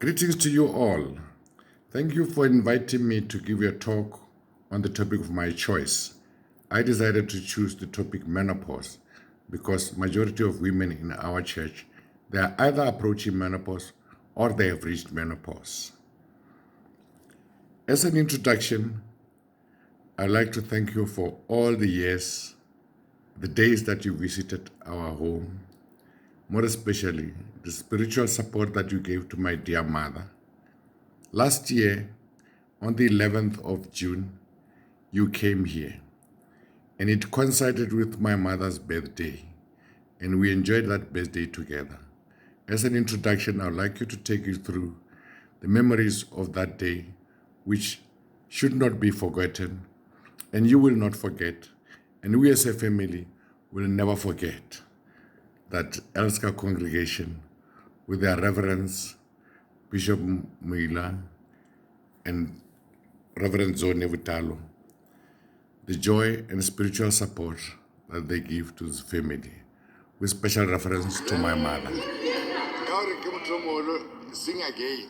Greetings to you all. Thank you for inviting me to give you a talk on the topic of my choice. I decided to choose the topic menopause because majority of women in our church, they are either approaching menopause or they have reached menopause. As an introduction, I'd like to thank you for all the years, the days that you visited our home, more especially the spiritual support that you gave to my dear mother. Last year, on the 11th of June, you came here, and it coincided with my mother's birthday, and we enjoyed that birthday together. As an introduction, I'd like you to take you through the memories of that day, which should not be forgotten, and you will not forget, and we as a family will never forget that Elska congregation with their reverends, Bishop Muila and Reverend Zone Vutalo, the joy and spiritual support that they give to the family, with special reference to my mother. Sing again.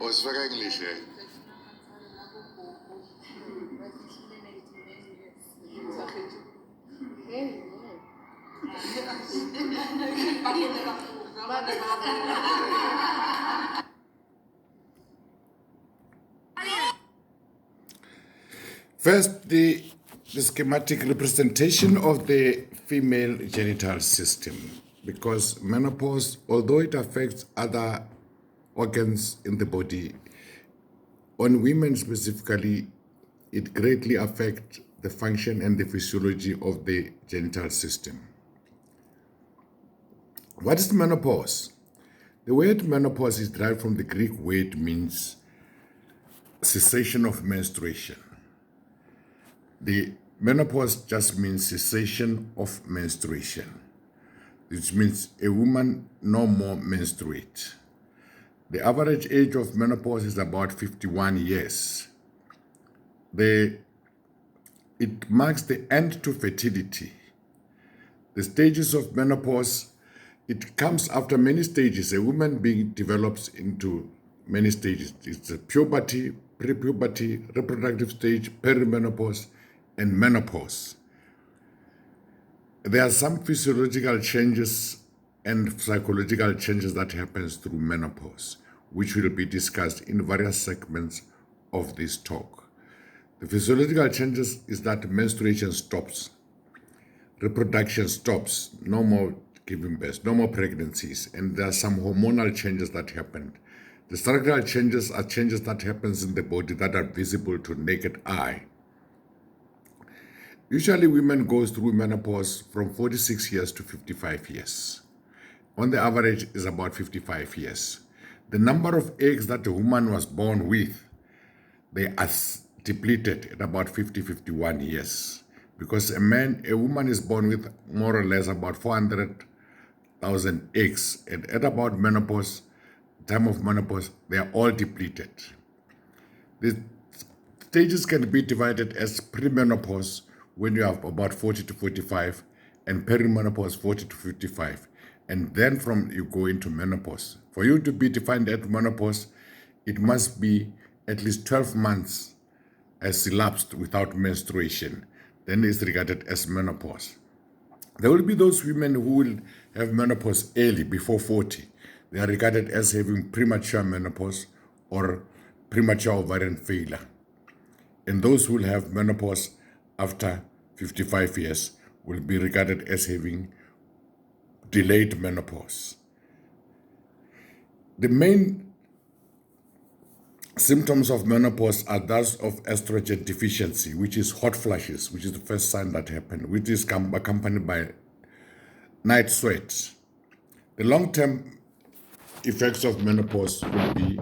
Usifaka English eh? First, the schematic representation of the female genital system, because menopause, although it affects other organs in the body, on women specifically, it greatly affects the function and the physiology of the genital system. What is menopause? The word menopause is derived from the Greek word means cessation of menstruation. The menopause just means cessation of menstruation, which means a woman no more menstruate. The average age of menopause is about 51 years. It marks the end to fertility. The stages of menopause, it comes after many stages. A woman being develops into many stages. It's a puberty, pre-puberty, reproductive stage, perimenopause, and menopause. There are some physiological changes and psychological changes that happens through menopause, which will be discussed in various segments of this talk. The physiological changes is that menstruation stops, reproduction stops, no more giving birth, no more pregnancies, and there are some hormonal changes that happened. The structural changes are changes that happens in the body that are visible to naked eye. Usually women go through menopause from 46 years to 55 years. On the average is about 55 years. The number of eggs that a woman was born with, they are depleted at about 51 years. Because a woman is born with more or less about 400,000 eggs, and at about menopause, time of menopause, they are all depleted. The stages can be divided as pre-menopause, when you have about 40 to 45, and perimenopause 40 to 55. And then from you go into menopause. For you to be defined at menopause, it must be at least 12 months as elapsed without menstruation. Then it's regarded as menopause. There will be those women who will have menopause early, before 40. They are regarded as having premature menopause or premature ovarian failure. And those who will have menopause after 55 years will be regarded as having delayed menopause. The main symptoms of menopause are those of estrogen deficiency, which is hot flashes, which is the first sign that happened, which is accompanied by night sweats. The long-term effects of menopause will be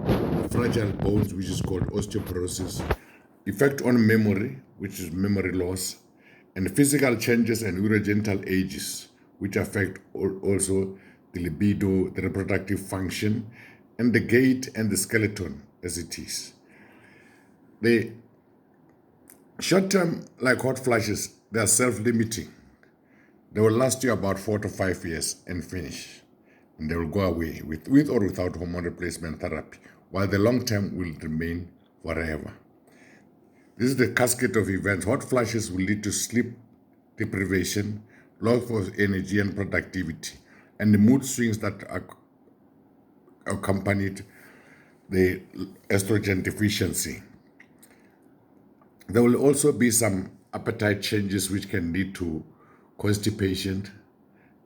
fragile bones, which is called osteoporosis, effect on memory, which is memory loss, and physical changes and urogenital ages, which affect also the libido, the reproductive function, and the gait and the skeleton as it is. The short-term, like hot flashes, they are self-limiting. They will last you about 4 to 5 years and finish. And they will go away with or without hormone replacement therapy, while the long-term will remain forever. This is the cascade of events. Hot flashes will lead to sleep deprivation, loss of energy and productivity, and the mood swings that accompanied the estrogen deficiency. There will also be some appetite changes which can lead to constipation,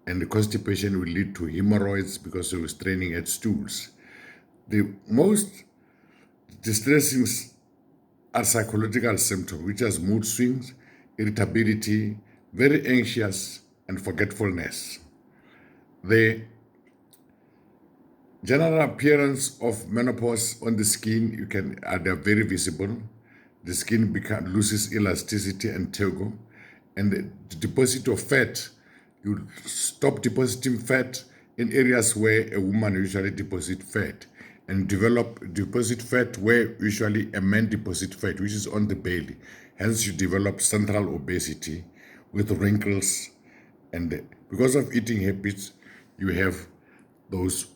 and the constipation will lead to hemorrhoids because of straining at stools. The most distressing are psychological symptoms, which are mood swings, irritability, very anxious, and forgetfulness. The general appearance of menopause on the skin, they're very visible. The skin loses elasticity and tegel, and the deposit of fat, you stop depositing fat in areas where a woman usually deposits fat, and deposit fat where usually a man deposits fat, which is on the belly. Hence, you develop central obesity with wrinkles, and because of eating habits, you have those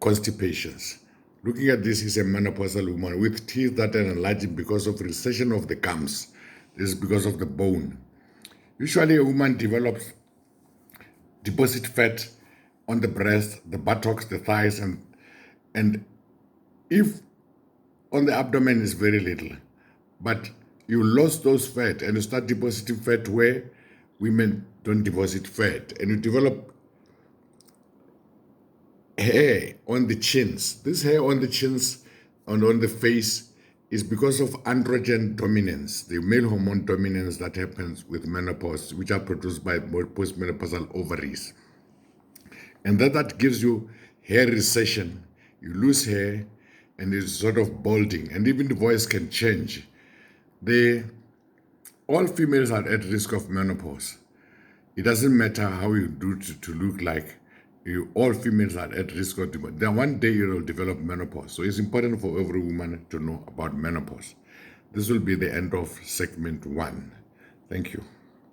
constipations. Looking at this is a menopausal woman with teeth that are enlarging because of recession of the gums. This is because of the bone. Usually, a woman deposit fat on the breast, the buttocks, the thighs, and if on the abdomen is very little, but you lost those fat and you start depositing fat where women don't deposit fat, and you develop hair on the chins. This hair on the chins and on the face is because of androgen dominance, the male hormone dominance that happens with menopause, which are produced by postmenopausal ovaries. And that gives you hair recession. You lose hair and it's sort of balding, and even the voice can change. All females are at risk of menopause. It doesn't matter how you do to look like. All females are at risk of then one day you will develop menopause. So it's important for every woman to know about menopause. This will be the end of segment 1. Thank you.